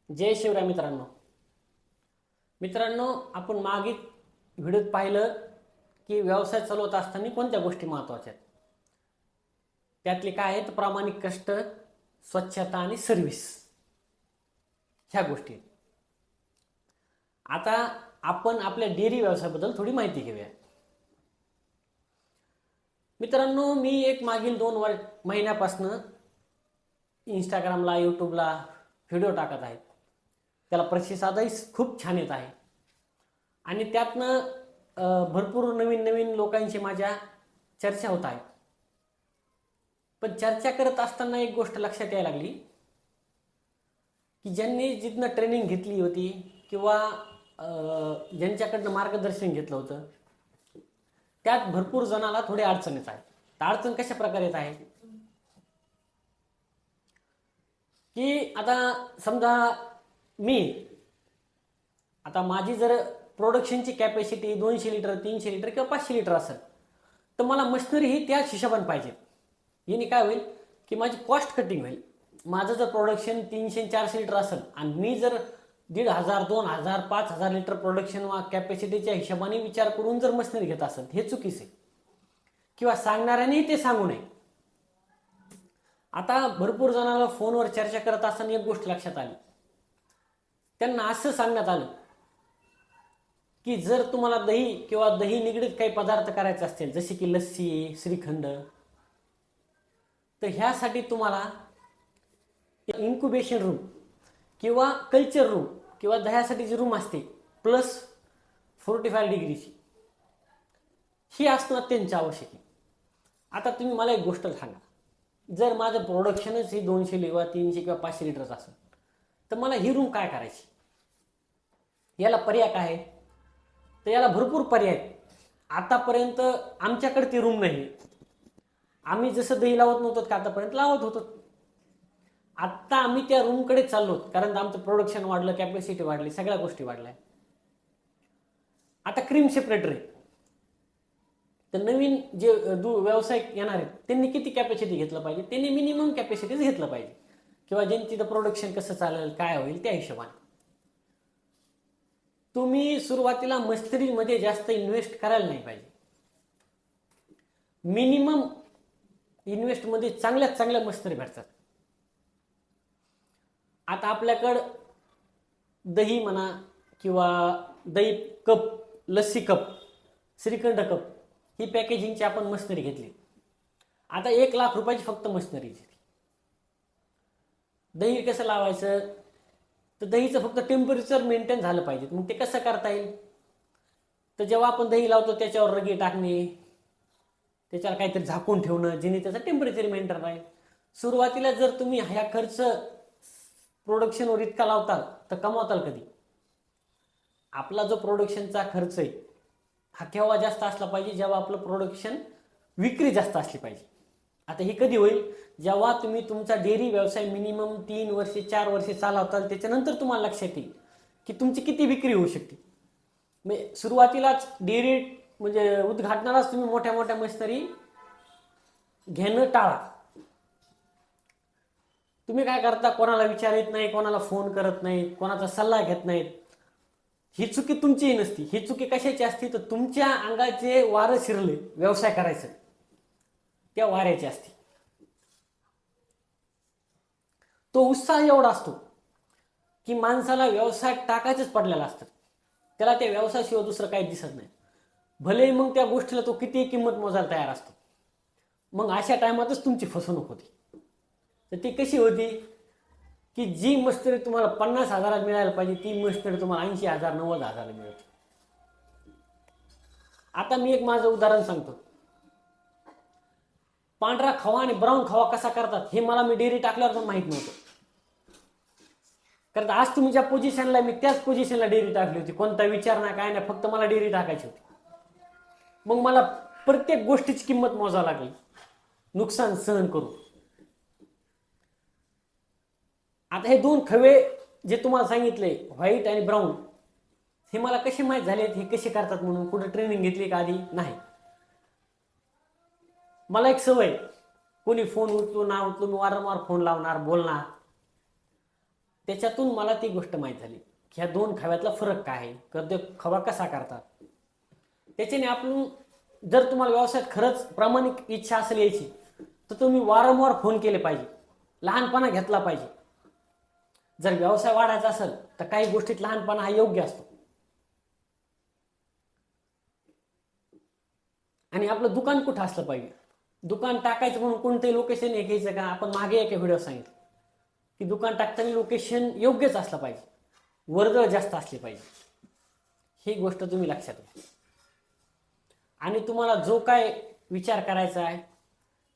जय शिवराय मित्रांनो. आपण मागे व्हिडिओत पाहिलं की व्यवसाय चालवत असताना कोणत्या गोष्टी महत्त्वाच्या आहेत. त्यातले काय आहेत? प्रामाणिक कष्ट, स्वच्छता आणि सर्व्हिस, ह्या गोष्टी. आता आपण आपल्या डेअरी व्यवसायाबद्दल थोडी माहिती घेऊया. मित्रांनो, मी एक मागील 2 महिन्यापासून इंस्टाग्रामला, यूट्यूबला व्हिडिओ टाकत आहे. त्याला प्रतिसादही खूप छान येत आहे आणि त्यातनं भरपूर नवीन नवीन लोकांची माझ्या चर्चा होत आहे. पण चर्चा करत असताना एक गोष्ट लक्षात यायला लागली की ज्यांनी जिथनं ट्रेनिंग घेतली होती किंवा ज्यांच्याकडनं मार्गदर्शन घेतलं होतं, त्यात भरपूर जणाला थोडी अडचण येत आहे. अडचण कशा प्रकारे येत आहे की आता समजा आता माझी जर प्रोडक्शनची कॅपॅसिटी 200 लिटर, 300 लिटर किंवा 500 लिटर असेल, तर मला मशिनरी ही त्याच हिशोबाने पाहिजे. याने काय होईल की माझी कॉस्ट कटिंग होईल. माझं जर प्रोडक्शन 300-400 लिटर असेल आणि मी जर 1500, 2000, 5000 लिटर प्रोडक्शन वा कॅपॅसिटीच्या हिशोबाने विचार करून जर मशिनरी घेत असेल, हे चुकीचं आहे. किंवा सांगणाऱ्याने ते सांगू नये. आता भरपूर जणांना फोनवर चर्चा करत असताना एक गोष्ट लक्षात आली. त्यांना असं सांगण्यात आलं की जर तुम्हाला दही किंवा दही निगडीत काही पदार्थ करायचे असतील, जसे की लस्सी, श्रीखंड, तर ह्यासाठी तुम्हाला इन्क्युबेशन रूम किंवा कल्चर रूम किंवा दह्यासाठी जी रूम असते प्लस 45 डिग्रीची, ही असणं अत्यंत आवश्यक आहे. आता तुम्ही मला एक गोष्ट सांगा, जर माझं प्रोडक्शनच ही 200 किंवा 300 किंवा 500 लिटरचं असेल, तर मला ही रूम काय करायची? याला पर्याय काय आहे? तर याला भरपूर पर्याय आहेत. आतापर्यंत आमच्याकडे ती रूम नाही. आम्ही जसं दही लावत नव्हतो का आतापर्यंत लावत होतो. आत्ता आम्ही त्या रूमकडे चाललो, कारण आमचं प्रोडक्शन वाढलं, कॅपॅसिटी वाढली, सगळ्या गोष्टी वाढल्या. आता क्रीम सेपरेटर आहे, तर नवीन जे व्यावसायिक येणार आहेत त्यांनी किती कॅपॅसिटी घेतलं पाहिजे? त्यांनी मिनिमम कॅपॅसिटीच घेतलं पाहिजे, किंवा ज्यांची प्रोडक्शन कसं चालेल, काय होईल त्या हिशोबाने. तुम्ही सुरुवातीला मशिनरीमध्ये जास्त इन्व्हेस्ट करायला नाही पाहिजे. मिनिमम इन्व्हेस्टमध्ये चांगल्यात चांगल्या मशिनरी भेटतात. आता आपल्याकडं दही म्हणा किंवा दही cup, lassi cup, shrikhand cup, ही पॅकेजिंगची आपण मशिनरी घेतली. आता 1,00,000 रुपयाची फक्त मशिनरी. दही कसं लावायचं? तर दहीचं फक्त टेम्परेचर मेंटेन झालं पाहिजे. मग ते कसं करता येईल? तर जेव्हा आपण दही लावतो त्याच्यावर रगी टाकणे, त्याच्यावर काहीतरी झाकून ठेवणं, जेणे त्याचं टेम्परेचर मेंटेन राहील. सुरुवातीला जर तुम्ही ह्या खर्च प्रोडक्शनवर इतका लावताल तर कमावताल कधी? आपला जो प्रोडक्शनचा खर्च आहे हा केव्हा जास्त असला पाहिजे? जेव्हा आपलं प्रोडक्शन विक्री जास्त असली पाहिजे. आता हे कधी होईल? जेव्हा तुम्ही तुमचा डेअरी व्यवसाय मिनिमम 3 वर्षे 4 वर्षे चालवताल, त्याच्यानंतर तुम्हाला लक्षात येईल की तुमची किती विक्री होऊ शकते. म्हणजे सुरुवातीलाच डेअरी म्हणजे उद्घाटनालाच तुम्ही मोठ्या मोठ्या मशिनरी घेणं टाळा. तुम्ही काय करता? कोणाला विचारित नाही, कोणाला फोन करत नाहीत, कोणाचा सल्ला घेत नाहीत. ही चुकी तुमचीही नसती. ही चुकी कशाची असती? तर तुमच्या अंगाचे वारं शिरले व्यवसाय करायचं, त्या वाऱ्याची असते. तो उत्साह एवढा असतो की माणसाला व्यवसायात टाकायचंच पडलेला असतं. त्याला त्या व्यवसायाशिवाय दुसरं काही दिसत नाही. भले मग त्या गोष्टीला तो किती किंमत मोजायला तयार असतो. मग अशा टायमातच तुमची फसवणूक होती. तर ती कशी होती की जी मशिनरी तुम्हाला 50,000 मिळायला पाहिजे, ती मशिनरी तुम्हाला 80,000, 90,000 मिळते. आता मी एक माझं उदाहरण सांगतो. पांढरा खवा आणि ब्राऊन खवा कसा करतात हे मला मी डेअरी टाकल्यावर पण माहित नव्हतं. कारण आज तुम्ही ज्या पोझिशनला, मी त्याच पोझिशनला डेअरी टाकली होती. कोणता विचार नाही, काय नाही, फक्त मला डेअरी टाकायची होती. मग मला प्रत्येक गोष्टीची किंमत मोजावी लागली, नुकसान सहन करू. आता हे 2 खवे जे तुम्हाला सांगितले, व्हाईट आणि ब्राऊन, हे मला कसे माहीत झालेत, हे कसे करतात म्हणून? कुठे ट्रेनिंग घेतली का आधी? नाही. मला एक सवय, कोणी फोन उचलू ना उचलू, मी वारंवार फोन लावणार, बोलणार. त्याच्यातून मला ती गोष्ट माहीत झाली की ह्या दोन खव्यातला फरक काय आहे, ते खवा कसा करतात. त्याच्याने आपण, जर तुम्हाला व्यवसायात खरंच प्रामाणिक इच्छा असेल यायची, तर तुम्ही वारंवार फोन केले पाहिजे, लहानपणा घेतला पाहिजे. जर व्यवसाय वाढायचा असेल तर काही गोष्टीत लहानपणा हा योग्य असतो. आणि आपलं दुकान कुठं असलं पाहिजे, दुकान टाकायचं म्हणून कोणते लोकेशन हे घ्यायचं का. आपण मागे एका व्हिडिओ सांगितलं की दुकान टाकताना लोकेशन योग्यच असलं पाहिजे, वर्दळ जास्त असली पाहिजे. ही गोष्ट तुम्ही लक्षात घ्या. आणि तुम्हाला जो काय विचार करायचा आहे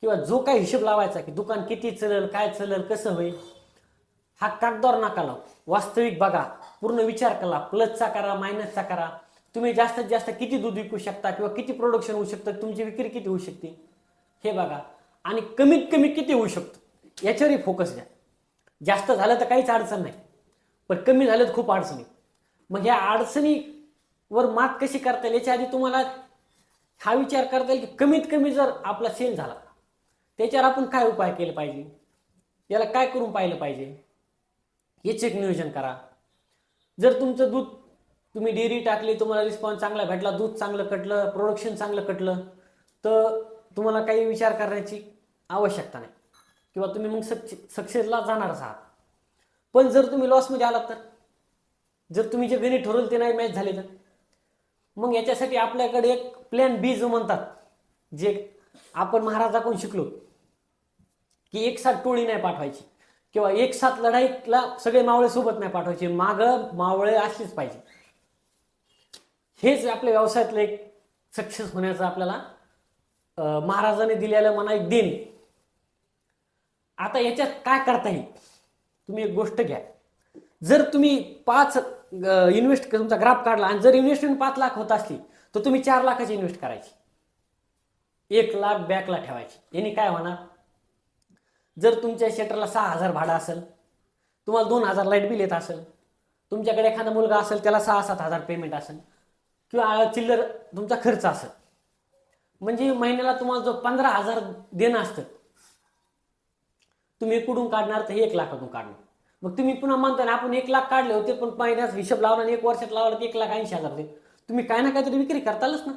किंवा जो काय हिशोब लावायचा की दुकान किती चलेल, काय चलेल, कसं होईल, हा कागदावर नका लावू, वास्तविक बघा, पूर्ण विचार करा, प्लसचा करा, मायनसचा करा. तुम्ही जास्तीत जास्त किती दूध विकू शकता किंवा किती प्रोडक्शन होऊ शकतं, तुमची विक्री किती होऊ शकते हे बघा. आणि कमीत कमी किती होऊ शकतं याच्यावरही फोकस द्या. जास्त झालं तर काहीच अडचण नाही, पण कमी झालं तर खूप अडचणी. मग या अडचणीवर मात कशी करता येईल याच्या आधी तुम्हाला हा विचार करता येईल की कमीत कमी जर आपला सेल झाला त्याच्यावर आपण काय उपाय केले पाहिजे, याला काय करून पाहिलं पाहिजे, याचे एक नियोजन करा. जर तुमचं दूध तुम्ही डेअरी टाकली, तुम्हाला रिस्पॉन्स चांगला भेटला, दूध चांगलं कटलं, प्रोडक्शन चांगलं कटलं, तर तुम्हाला काही विचार करण्याची आवश्यकता नाही किंवा तुम्ही मग सक्सेसला जाणारच आहात. पण जर तुम्ही लॉसमध्ये आलात तर, जर तुम्ही जे गणित ठरवलं ते नाही मॅच झाले तर, मग याच्यासाठी आपल्याकडे एक प्लॅन बी जो म्हणतात, जे आपण महाराजाकडून शिकलो की एक साथ टोळी नाही पाठवायची किंवा एक साथ लढाईला सगळे मावळे सोबत नाही पाठवायचे, मागं मावळे असलीच पाहिजे. हेच आपल्या व्यवसायातलं एक सक्सेस होण्याचं आपल्याला महाराजांनी दिलेलं म्हणा एक देण. आता याच्यात काय करता येईल, तुम्ही एक गोष्ट घ्या. जर तुम्ही 5 इन्व्हेस्ट तुमचा ग्राफ काढला आणि जर इन्व्हेस्टमेंट 5 लाख होत असली तर तुम्ही 4 लाखाची इन्व्हेस्ट करायची, 1 लाख बॅकला ठेवायची. याने काय होणार, जर तुमच्या शटरला 6,000 भाडं असेल, तुम्हाला 2,000 लाईट बिल येत असेल, तुमच्याकडे एखादा मुलगा असेल त्याला 6-7 हजार पेमेंट असेल किंवा चिल्लर तुमचा खर्च असेल, म्हणजे महिन्याला तुम्हाला जो 15,000 देणं असतं, तुम्ही कुठून काढणार तर 1 लाखातून काढणार. मग तुम्ही पुन्हा म्हणता ना आपण 1 लाख काढले होते पण महिन्यात हिशोब लावला आणि 1 वर्षात लावला तर 1,80,000 होते. तुम्ही काय ना काहीतरी विक्री करतालच ना.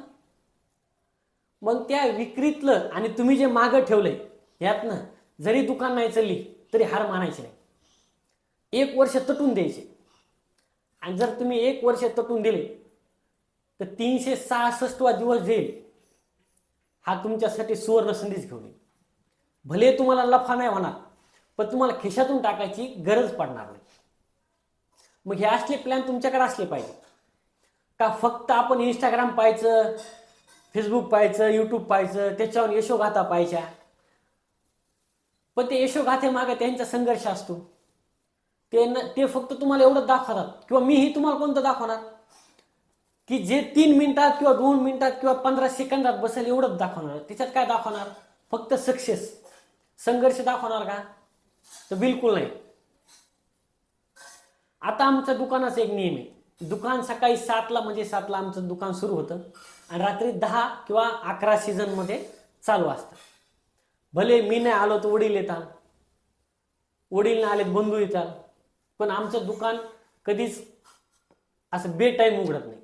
मग त्या विक्रीतलं आणि तुम्ही जे मागं ठेवलंय यातनं जरी दुकान नाही चालली तरी हार मानायची नाही, 1 वर्ष तटून द्यायचे. आणि जर तुम्ही 1 वर्ष तटून दिले तर 366 दिवस जाईल हा तुमच्यासाठी सुवर्ण संधीच घेऊन येईल. भले तुम्हाला नफा नाही होणार पण तुम्हाला खिशातून टाकायची गरज पडणार नाही. मग हे असले प्लॅन तुमच्याकडे असले पाहिजे का फक्त आपण इंस्टाग्राम पाहायचं, फेसबुक पाहायचं, यूट्यूब पाहायचं, त्याच्यावर यशोगाथा पाहायच्या. पण ते यशोगाथेमागे त्यांचा संघर्ष असतो. ते फक्त तुम्हाला एवढं दाखवतात किंवा मीही तुम्हाला कोणतं दाखवणार की जे 3 मिनिटात किंवा 2 मिनिटात किंवा 15 सेकंदात बसेल एवढंच दाखवणार. त्याच्यात काय दाखवणार, फक्त सक्सेस. संघर्ष दाखवणार का, तर बिलकुल नाही. आता आमच्या दुकानाचा एक नियम आहे, दुकान सकाळी 7ला म्हणजे 7ला आमचं दुकान सुरू होतं आणि रात्री 10 किंवा 11 सीझन मध्ये चालू असतं. भले मी नाही आलो तर वडील येतात, वडील नाही आले बंधू येतात, पण आमचं दुकान कधीच असं बे टाइम उघडत नाही.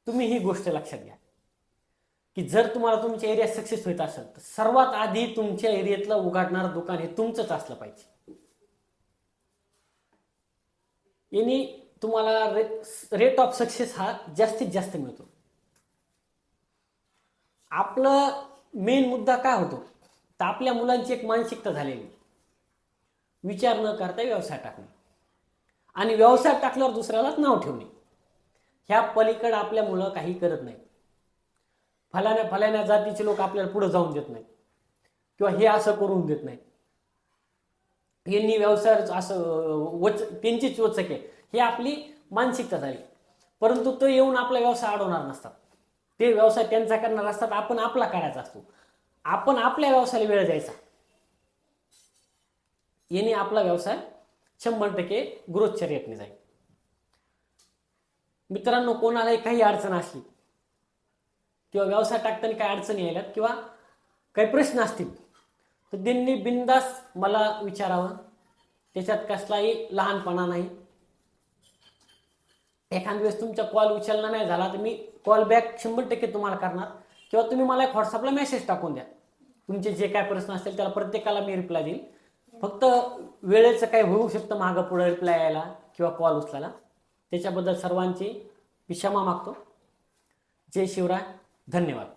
तुम्ही ही गोष्ट लक्षात घ्या की जर तुम्हाला तुमच्या एरियात सक्सेस होत असेल तर सर्वात आधी तुमच्या एरियातलं उघडणारं दुकान हे तुमचंच असलं पाहिजे. यांनी तुम्हाला रेट ऑफ सक्सेस हा जास्तीत जास्त मिळतो. आपलं मेन मुद्दा काय होतो तर आपल्या मुलांची एक मानसिकता झालेली, विचार न करता व्यवसाय टाकणे आणि व्यवसाय टाकल्यावर दुसऱ्यालाच नाव ठेवणे. ह्या पलीकडे आपल्या मुलं काही करत नाही. फलाण्या जातीचे लोक आपल्याला पुढे जाऊन देत नाही किंवा हे असं करून देत नाही, यांनी व्यवसाय असं त्यांचीच वचक आहे, ही आपली मानसिकता झाली. परंतु तो येऊन आपला व्यवसाय अडवणार नसतात, ते व्यवसाय त्यांचा करणार असतात, आपण आपला करायचा असतो. आपण आपल्या व्यवसायाला वेळ द्यायचा, याने आपला व्यवसाय 100% ग्रोथच्या रेटने जाईल. मित्रांनो, कोणालाही काही अडचण असली किंवा व्यवसाय टाकताना काही अडचणी यायल्यात किंवा काही प्रश्न असतील तर त्यांनी बिनधास्त मला विचारावं. त्याच्यात कसलाही लहानपणा नाही. एखाद्या वेळेस तुमचा कॉल उचलला नाही झाला तर मी कॉल बॅक 100% तुम्हाला करणार, किंवा तुम्ही मला एक व्हॉट्सअपला मेसेज टाकून द्या. तुमचे जे काय प्रश्न असतील त्याला प्रत्येकाला मी रिप्लाय देईल. फक्त वेळेचं काही होऊ शकतं मागं पुढे रिप्लाय यायला किंवा कॉल उचलायला, त्याच्याबद्दल सर्वांची मी क्षमा मागतो. जय शिवराय, धन्यवाद.